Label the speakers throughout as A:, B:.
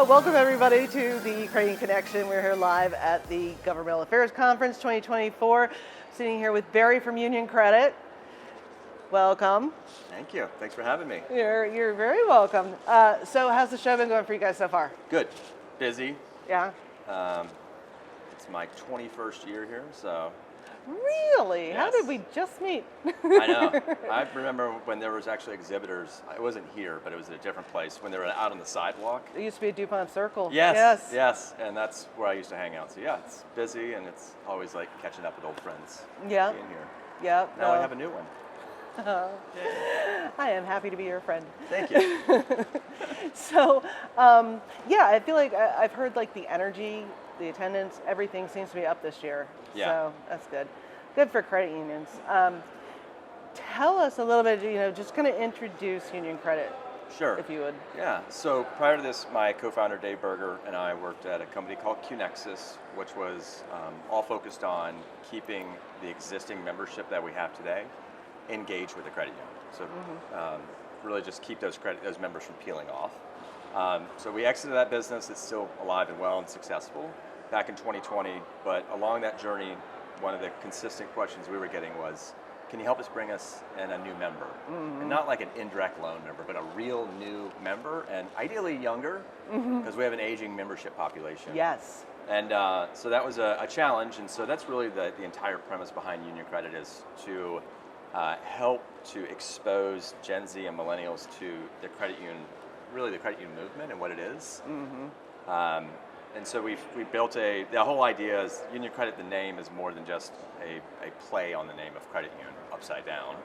A: Welcome everybody to the Credit Union Connection. We're here live at the Governmental Affairs Conference 2024. Sitting here with Barry from Union Credit. Welcome.
B: Thank you. Thanks for having me.
A: You're very welcome. So how's the show been going for you guys so far?
B: Good. Busy.
A: Yeah.
B: It's my 21st year here, so.
A: Really?
B: Yes.
A: How did we just meet?
B: I know. I remember when there was actually exhibitors. It wasn't here, but it was at a different place when they were out on the sidewalk.
A: It used to be a DuPont Circle.
B: Yes. And that's where I used to hang out. So yeah, it's busy and it's always like catching up with old friends.
A: Yeah.
B: Being here.
A: Yeah.
B: Now I have a new one.
A: I am happy to be your friend.
B: Thank you.
A: So, yeah, I feel like I've heard like the energy, the attendance, everything seems to be up this year.
B: Yeah.
A: So that's good. Good for credit unions. Tell us a little bit, just kind of introduce Union Credit.
B: Sure.
A: If you would.
B: Yeah. So prior to this, my co-founder Dave Berger and I worked at a company called Qnexus, which was all focused on keeping the existing membership that we have today engaged with the credit union. So really just keep those members from peeling off. So we exited that business. It's still alive and well and successful back in 2020. But along that journey, one of the consistent questions we were getting was, can you help us bring us in a new member? And not like an indirect loan member, but a real new member, and ideally younger, because we have an aging membership population.
A: Yes.
B: And so that was a challenge, and so that's really the entire premise behind Union Credit is to help to expose Gen Z and millennials to the credit union, really the credit union movement and what it is. And so we built the whole idea is Union Credit, the name is more than just a play on the name of credit union upside down.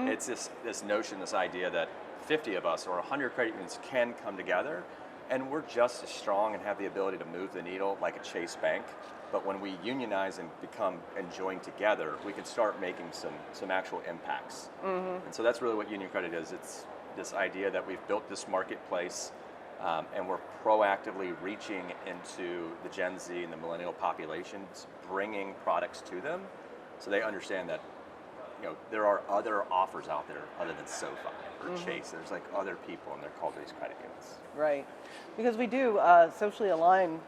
B: It's this notion, this idea that 50 of us or 100 credit unions can come together and we're just as strong and have the ability to move the needle like a Chase Bank. But when we unionize and join together, we can start making some actual impacts. And so that's really what Union Credit is. It's this idea that we've built this marketplace and we're proactively reaching into the Gen Z and the millennial populations, bringing products to them so they understand that there are other offers out there other than SoFi or Chase. There's like other people and they're called these credit unions.
A: Right. Because we do socially align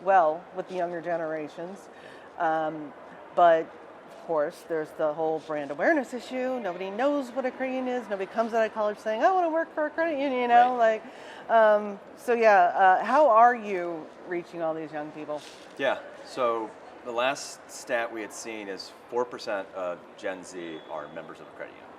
A: well with the younger generations. But of course, there's the whole brand awareness issue. Nobody knows what a credit union is. Nobody comes out of college saying, I want to work for a credit union,
B: Right.
A: How are you reaching all these young people?
B: Yeah, so the last stat we had seen is 4% of Gen Z are members of a credit union.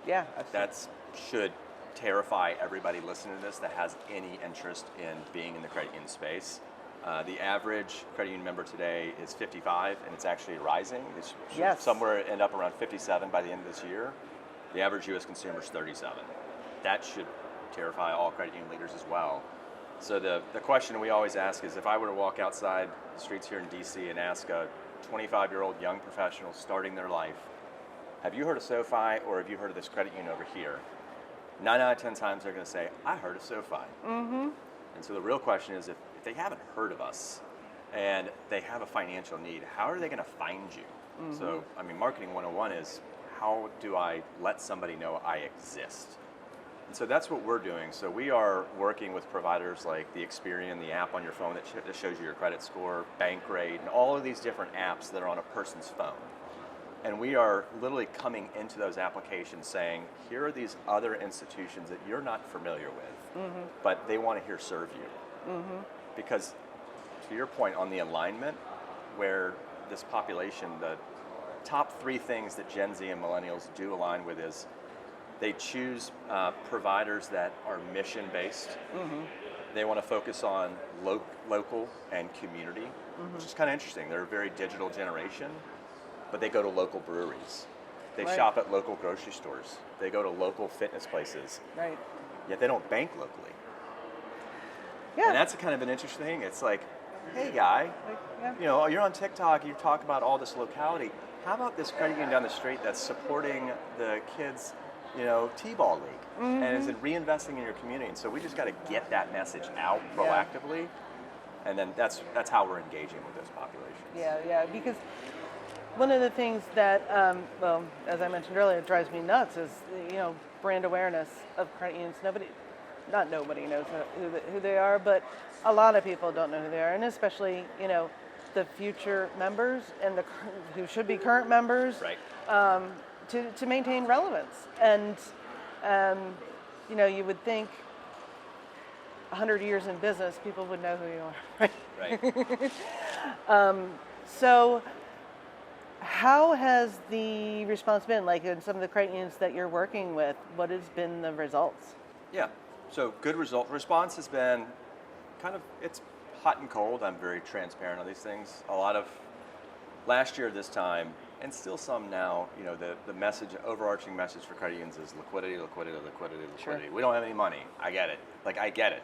A: Yeah.
B: That should terrify everybody listening to this that has any interest in being in the credit union space. The average credit union member today is 55, and it's actually rising. It should somewhere end up around 57 by the end of this year. The average U.S. consumer is 37. That should terrify all credit union leaders as well. So the question we always ask is, if I were to walk outside the streets here in D.C. and ask a 25-year-old young professional starting their life, have you heard of SoFi or have you heard of this credit union over here? 9 out of 10 times they're going to say, I heard of SoFi. And so the real question is, if they haven't heard of us and they have a financial need, how are they going to find you? So, marketing 101 is, how do I let somebody know I exist? And so that's what we're doing. So we are working with providers like the Experian, the app on your phone that shows you your credit score, Bankrate, and all of these different apps that are on a person's phone. And we are literally coming into those applications saying, here are these other institutions that you're not familiar with, but they want to here serve you. Because to your point on the alignment, where this population, the top 3 things that Gen Z and millennials do align with is they choose providers that are mission-based. They want to focus on local and community, which is kind of interesting. They're a very digital generation, but they go to local breweries. They shop at local grocery stores. They go to local fitness places.
A: Right.
B: Yet they don't bank locally.
A: Yeah.
B: And that's kind of an interesting thing. It's like, hey guy, you're on TikTok, you talk about all this locality. How about this credit union down the street that's supporting the kids' T-ball league and is reinvesting in your community? And so we just got to get that message out proactively, and then that's how we're engaging with those populations.
A: Yeah, because one of the things that, as I mentioned earlier, it drives me nuts is brand awareness of credit unions. not nobody knows who they are, but a lot of people don't know who they are, and especially, the future members and who should be current members,
B: Right.
A: To maintain relevance. And, you would think 100 years in business, people would know who you are, right?
B: Right.
A: So how has the response been, like in some of the credit unions that you're working with? What has been the results?
B: Yeah. So good response has been it's hot and cold. I'm very transparent on these things. A lot of last year this time, and still some now, the message, overarching message for credit unions is liquidity, liquidity, liquidity, liquidity.
A: Sure.
B: We don't have any money. I get it. I get it.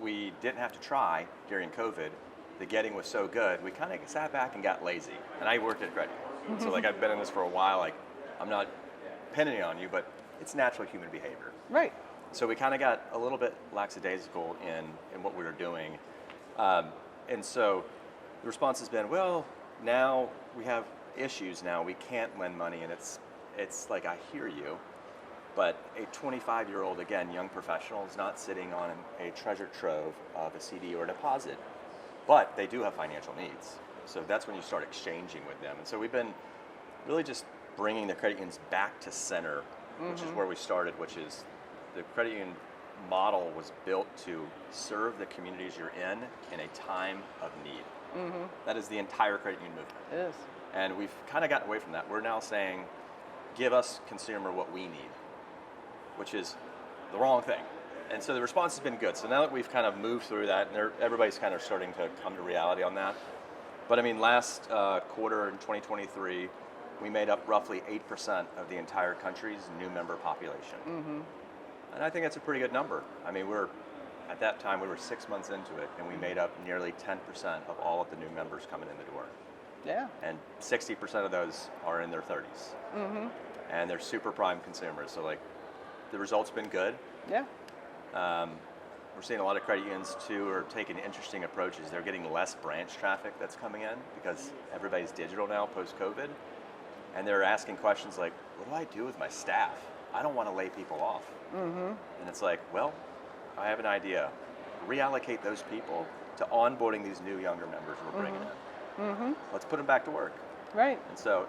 B: We didn't have to try during COVID. The getting was so good, we kind of sat back and got lazy. And I worked at credit union. So I've been in this for a while. I'm not pinning it on you, but it's natural human behavior.
A: Right.
B: So we kind of got a little bit lackadaisical in what we were doing. And so the response has been, well, now we have issues now. We can't lend money, and it's like, I hear you, but a 25-year-old, again, young professional is not sitting on a treasure trove of a CD or a deposit, but they do have financial needs. So that's when you start exchanging with them. And so we've been really just bringing the credit unions back to center, which is where we started, which is the credit union model was built to serve the communities you're in a time of need. That is the entire credit union movement.
A: It is.
B: And we've kind of gotten away from that. We're now saying, give us, consumer, what we need, which is the wrong thing. And so the response has been good. So now that we've kind of moved through that, and everybody's kind of starting to come to reality on that. But last quarter in 2023, we made up roughly 8% of the entire country's new member population. And I think that's a pretty good number. At that time, we were 6 months into it, and we made up nearly 10% of all of the new members coming in the door.
A: Yeah.
B: And 60% of those are in their 30s. And they're super prime consumers. So the results been good.
A: Yeah.
B: We're seeing a lot of credit unions too are taking interesting approaches. They're getting less branch traffic that's coming in because everybody's digital now post-COVID. And they're asking questions like, what do I do with my staff? I don't want to lay people off. And it's like, well, I have an idea. Reallocate those people to onboarding these new younger members we're bringing in. Let's put them back to work.
A: Right.
B: And so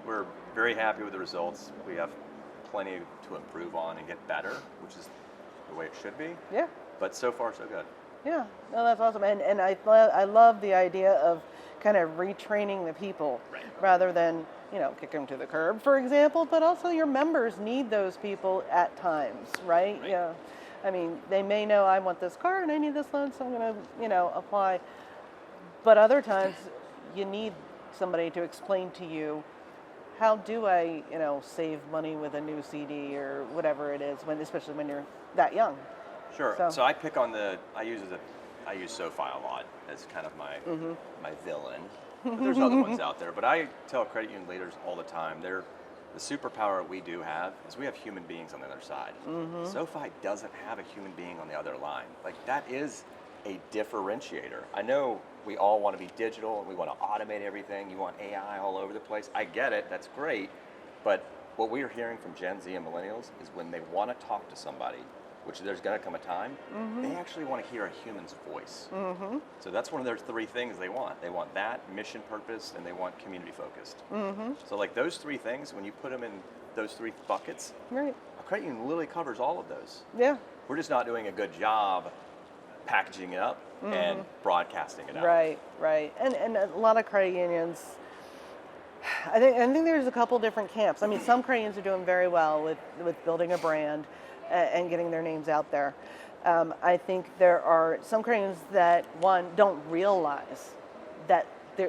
B: we're very happy with the results. We have plenty to improve on and get better, which is the way it should be.
A: Yeah.
B: But so far, so good.
A: Yeah. No, that's awesome. And I love the idea of kind of retraining the people rather than, kick them to the curb, for example, but also your members need those people at times, right? Yeah. They may know I want this car and I need this loan, so I'm going to, apply. But other times you need somebody to explain to you, how do I, save money with a new CD or whatever it is, especially when you're that young.
B: Sure. So I use SoFi a lot as kind of my villain. But there's other ones out there. But I tell credit union leaders all the time, the superpower we do have is we have human beings on the other side. SoFi doesn't have a human being on the other line. That is a differentiator. I know we all want to be digital and we want to automate everything. You want AI all over the place. I get it. That's great. But what we are hearing from Gen Z and millennials is when they want to talk to somebody, which there's going to come a time, they actually want to hear a human's voice. So that's one of their three things they want. They want that, mission purpose, and they want community focused. So those three things, when you put them in those three buckets, a credit union literally covers all of those.
A: Yeah.
B: We're just not doing a good job packaging it up and broadcasting it out.
A: Right. And a lot of credit unions, I think there's a couple different camps. Some credit unions are doing very well with building a brand and getting their names out there. I think there are some credit unions that, one, don't realize that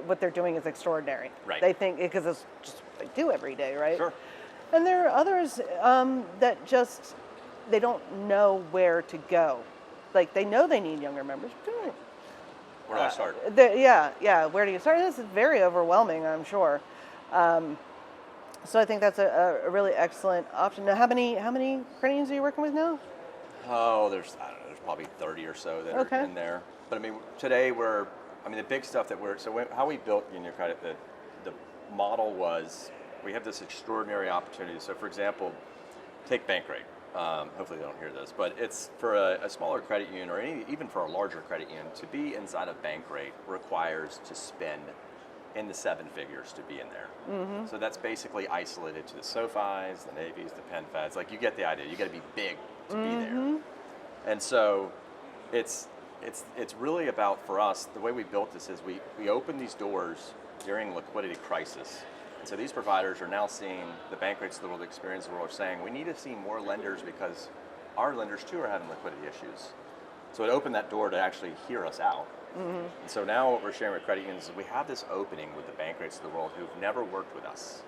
A: what they're doing is extraordinary.
B: Right.
A: They think, because it's just what they do every day, right?
B: Sure.
A: And there are others that just, they don't know where to go. They know they need younger members.
B: Where do I start?
A: Yeah. Where do you start? This is very overwhelming, I'm sure. So I think that's a really excellent option. Now, how many credit unions are you working with now?
B: Oh, there's probably 30 or so that are in there. But today the big stuff that how we built Union Credit, the model was, we have this extraordinary opportunity. So for example, take Bankrate. hopefully they don't hear this, but it's for a smaller credit union or even for a larger credit union to be inside of bank rate requires to spend in the seven figures to be in there. So that's basically isolated to the SoFis, the Navies, the PenFeds. Like, you get the idea. You got to be big to be there. And so it's really about, for us, the way we built this is we open these doors during liquidity crisis. And so these providers are now seeing the bank rates of the world, the experience of the world, are saying we need to see more lenders because our lenders too are having liquidity issues. So it opened that door to actually hear us out. And so now what we're sharing with credit unions is we have this opening with the bank rates of the world who've never worked with us,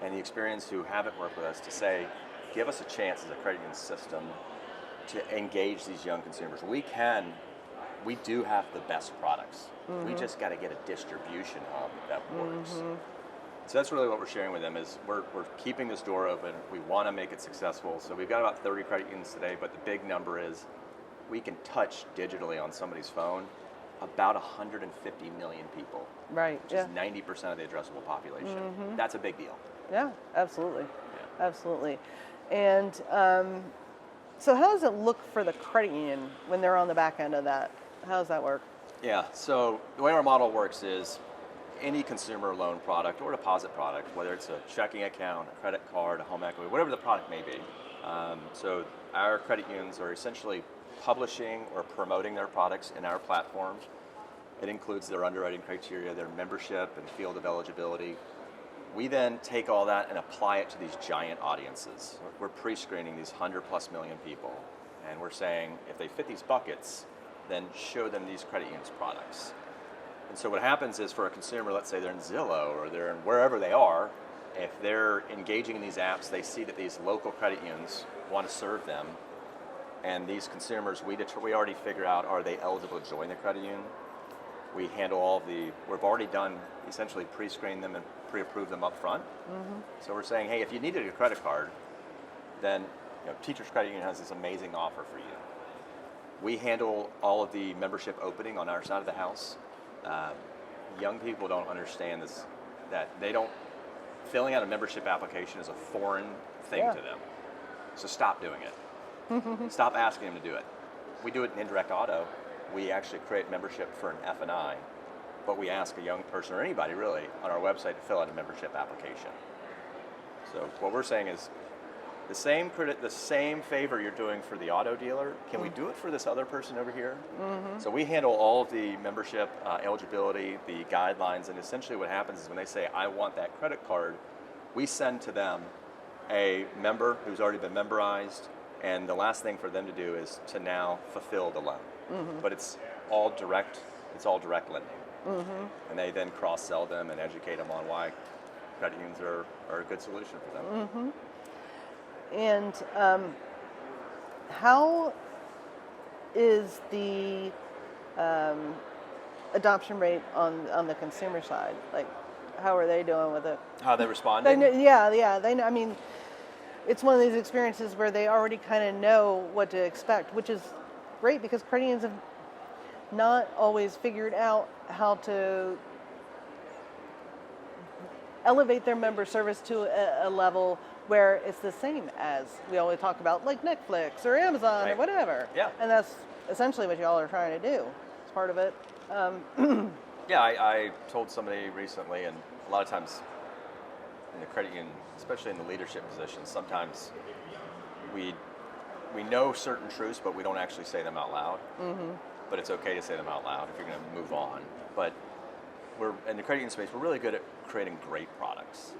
B: and the experience who haven't worked with us, to say, give us a chance as a credit union system to engage these young consumers. We do have the best products. We just got to get a distribution hub that works. So that's really what we're sharing with them is we're keeping this door open. We want to make it successful. So we've got about 30 credit unions today, but the big number is we can touch digitally on somebody's phone about 150 million people.
A: Right.
B: Which is 90% of the addressable population. That's a big deal.
A: Yeah, absolutely.
B: Yeah.
A: Absolutely. And so how does it look for the credit union when they're on the back end of that? How does that work?
B: Yeah, so the way our model works is any consumer loan product or deposit product, whether it's a checking account, a credit card, a home equity, whatever the product may be. So our credit unions are essentially publishing or promoting their products in our platform. It includes their underwriting criteria, their membership and field of eligibility. We then take all that and apply it to these giant audiences. We're pre-screening these 100+ million people, and we're saying if they fit these buckets, then show them these credit unions products. And so what happens is, for a consumer, let's say they're in Zillow or they're in wherever they are, if they're engaging in these apps, they see that these local credit unions want to serve them. And these consumers, we already figure out, are they eligible to join the credit union? We handle we've already done, essentially pre-screen them and pre-approve them up front. So we're saying, hey, if you needed a credit card, then Teachers Credit Union has this amazing offer for you. We handle all of the membership opening on our side of the house. Young people don't understand this, that filling out a membership application is a foreign thing to them. So stop doing it. Stop asking them to do it. We do it in indirect auto. We actually create membership for an F&I, but we ask a young person, or anybody really, on our website to fill out a membership application. So what we're saying is, the same favor you're doing for the auto dealer, can we do it for this other person over here? So we handle all of the membership eligibility, the guidelines, and essentially what happens is when they say, I want that credit card, we send to them a member who's already been memberized, and the last thing for them to do is to now fulfill the loan. But it's all direct lending. And they then cross-sell them and educate them on why credit unions are a good solution for them.
A: And how is the adoption rate on the consumer side? Like, how are they doing with it?
B: How are they responding?
A: I mean, it's one of these experiences where they already kind of know what to expect, which is great because credit unions have not always figured out how to elevate their member service to a level where it's the same as we always talk about, like Netflix or Amazon or whatever.
B: Yeah.
A: And that's essentially what y'all are trying to do. It's part of it.
B: Yeah, I told somebody recently, and a lot of times in the credit union, especially in the leadership positions, sometimes we know certain truths, but we don't actually say them out loud. But it's okay to say them out loud if you're going to move on. But we're in the credit union space, we're really good at creating great products.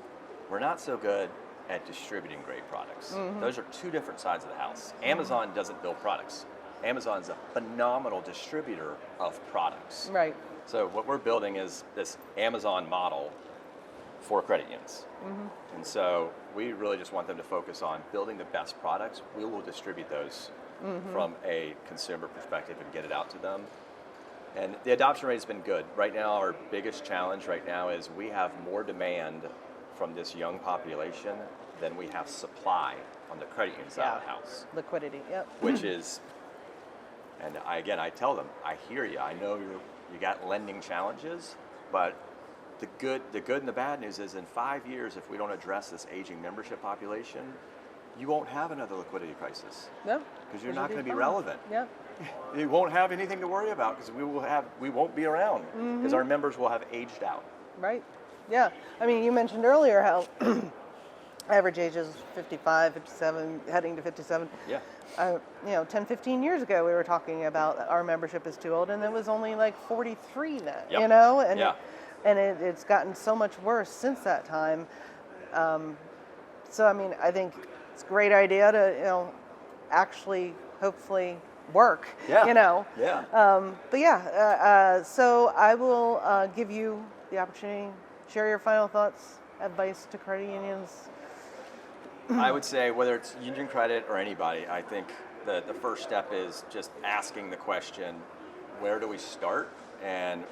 B: We're not so good at distributing great products. Those are two different sides of the house. Amazon doesn't build products. Amazon's a phenomenal distributor of products.
A: Right.
B: So what we're building is this Amazon model for credit unions. And so we really just want them to focus on building the best products. We will distribute those from a consumer perspective and get it out to them. And the adoption rate has been good. Right now, our biggest challenge right now is we have more demand from this young population than we have supply on the credit union side of the house.
A: Liquidity, yep.
B: Which is, and I tell them, I hear you. I know you got lending challenges, but the good and the bad news is in 5 years, if we don't address this aging membership population, you won't have another liquidity crisis.
A: No.
B: Because you're not going to be
A: fine.
B: relevant.
A: Yeah.
B: You won't have anything to worry about because we won't be around because our members will have aged out.
A: Right. Yeah. I mean, you mentioned earlier how average age is 55, 57, heading to 57.
B: Yeah.
A: 10, 15 years ago, we were talking about our membership is too old, and it was only like 43 then,
B: Yep.
A: you know? And,
B: Yeah.
A: and it's gotten so much worse since that time. So, I mean, I think it's a great idea to, actually, hopefully, work,
B: Yeah.
A: Yeah. But yeah, so I will give you the opportunity, share your final thoughts, advice to credit unions.
B: I would say whether it's Union Credit or anybody, I think the first step is just asking the question, where do we start? And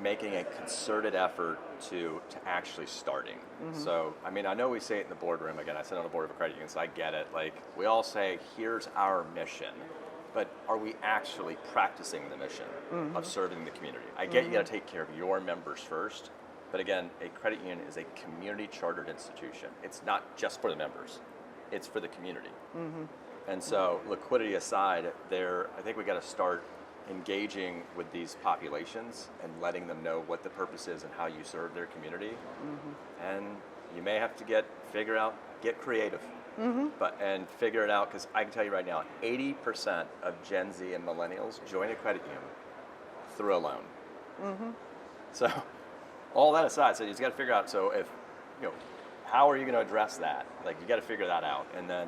B: making a concerted effort to actually starting. So, I mean, I know we say it in the boardroom. Again, I sit on the board of a credit union, so I get it. Like, we all say, here's our mission. But are we actually practicing the mission of serving the community? I get you got to take care of your members first. But again, a credit union is a community chartered institution. It's not just for the members, it's for the community. And so, liquidity aside, I think we got to start engaging with these populations and letting them know what the purpose is and how you serve their community. And you may have to get creative, and figure it out, because I can tell you right now, 80% of Gen Z and millennials join a credit union through a loan. So, all that aside, so you just got to figure out. So if how are you going to address that? Like, you got to figure that out, and then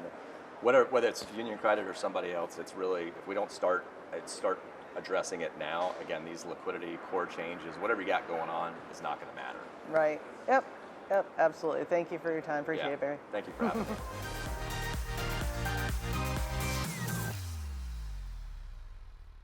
B: whether it's Union Credit or somebody else, it's really, if we don't start addressing it now, again, these liquidity core changes, whatever you got going on, is not going to matter.
A: Right. Yep. Absolutely. Thank you for your time. Appreciate it, Barry.
B: Thank you for having me.